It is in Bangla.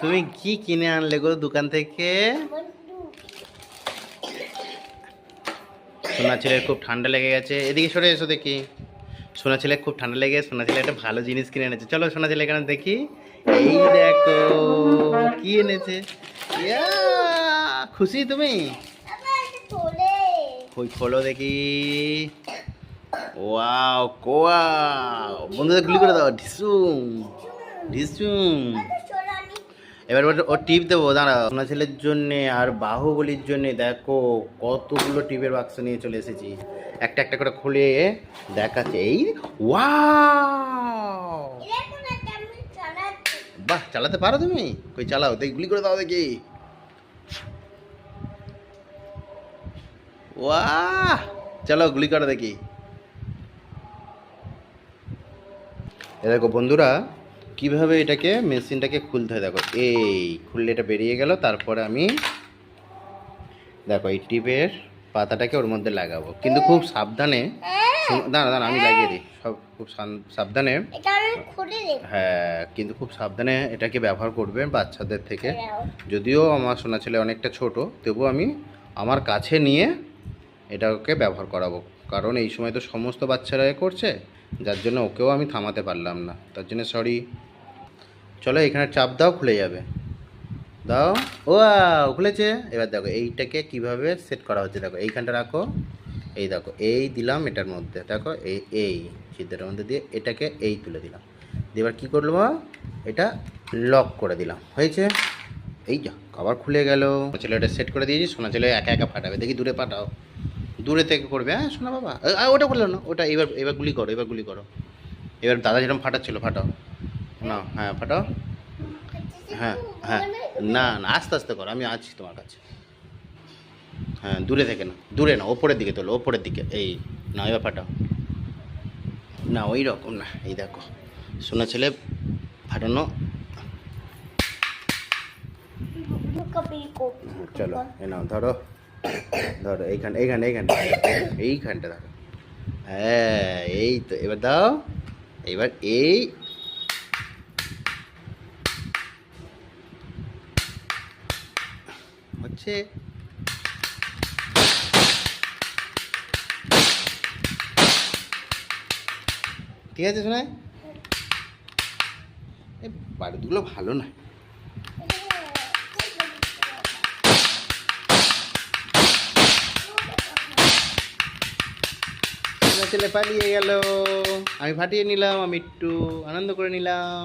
তুমি কি কিনে আনলে গো দোকান থেকে? সোনা ছেলের খুব ঠান্ডা লেগে গেছে, এদিকে সরে এসো দেখি। সোনা ছেলে খুব ঠান্ডা লেগে, সোনা ছেলে একটা ভালো জিনিস কিনে এনেছে। চলো সোনা ছেলে এখানে দেখি। এই দেখো কি এনেছে। ইয়া, খুশি তুমি? কই খোলো দেখি। ওয়াও কোয়াও, বন্ধুদের গুলি করে দাও। ঢিসুম ঢিসুম। এবার ও টিপ দেবো, দাঁড়াও। সোনা ছেলের জন্যে আর বাহুবলীর জন্যে দেখো কতগুলো টিপের বাক্স নিয়ে চলে এসেছি। একটা একটা করে খুলে দেখাচ্ছে। এই ওয়াও, বাহ, চালাতে পারো তুমি? কই চালাও দেখি, গুলি করে দাও দেখি। ওয়াহ, চলো গুলি করে দেখি। দেখো বন্ধুরা, কিভাবে এটাকে মেশিনটাকে খুলতে হয় দেখো। এই খুললে এটা বেরিয়ে গেল। তারপরে আমি দেখো এই টিপের পাতাটাকে ওর মধ্যে লাগাবো, কিন্তু খুব সাবধানে। দাঁড়া দাঁড়া, আমি লাগিয়ে দিই সব। খুব সাবধানে, হ্যাঁ, কিন্তু খুব সাবধানে এটাকে ব্যবহার করবেন বাচ্চাদের থেকে। যদিও আমার সোনা ছেলে অনেকটা ছোট, তবুও আমি আমার কাছে নিয়ে এটাকে ব্যবহার করাবো। কারণ এই সময় তো সমস্ত বাচ্চারা করছে, যার জন্য ওকেও আমি থামাতে পারলাম না, তার জন্য সরি। চলো এখানে চাপ দাও, খুলে যাবে। দাও। ও খুলেছে। এবার দেখো এইটাকে কিভাবে সেট করা হচ্ছে দেখো। এইখানটা রাখো, এই দেখো এই দিলাম এটার মধ্যে, দেখো এই এই সিদ্ধাটার মধ্যে দিয়ে এটাকে এই তুলে দিলাম। দিয়ে এবার কী করবো, এটা লক করে দিলাম, হয়েছে। এই যা আবার খুলে গেল। ছেলে এটা সেট করে দিয়েছি, সোনা ছেলে একা একা ফাটাবে। দেখি দূরে পাঠাও, দূরে থেকে করবে। হ্যাঁ শোনা বাবা, ওটা করলো না, ওটা এবার এবার গুলি করো, এবার গুলি করো। এবার দাদা যেরকম ফাটাচ্ছিল ফাটাও না। হ্যাঁ ফাটাও। হ্যাঁ হ্যাঁ, না না, আস্তে আস্তে করো, আমি আছি তোমার কাছে। হ্যাঁ দূরে থেকে না, দূরে না, ওপরের দিকে তোলো, ওপরের দিকে। এই না, এবার ফাটাও। না ওই রকম না, এই দেখো সোনা ছেলে ফাটানো। চলো এ নাও, ধরো ধরো, এইখানটা এইখানটা এইখানটা এইখানটা ধরো। হ্যাঁ এই তো, এবার দাও। এবার এই হচ্ছে। ঠিক আছে শোনায়, এই বাড়িগুলো ভালো না। ছেলে পালিয়ে গেল, আমি ফাটিয়ে নিলাম, আমি একটু আনন্দ করে নিলাম।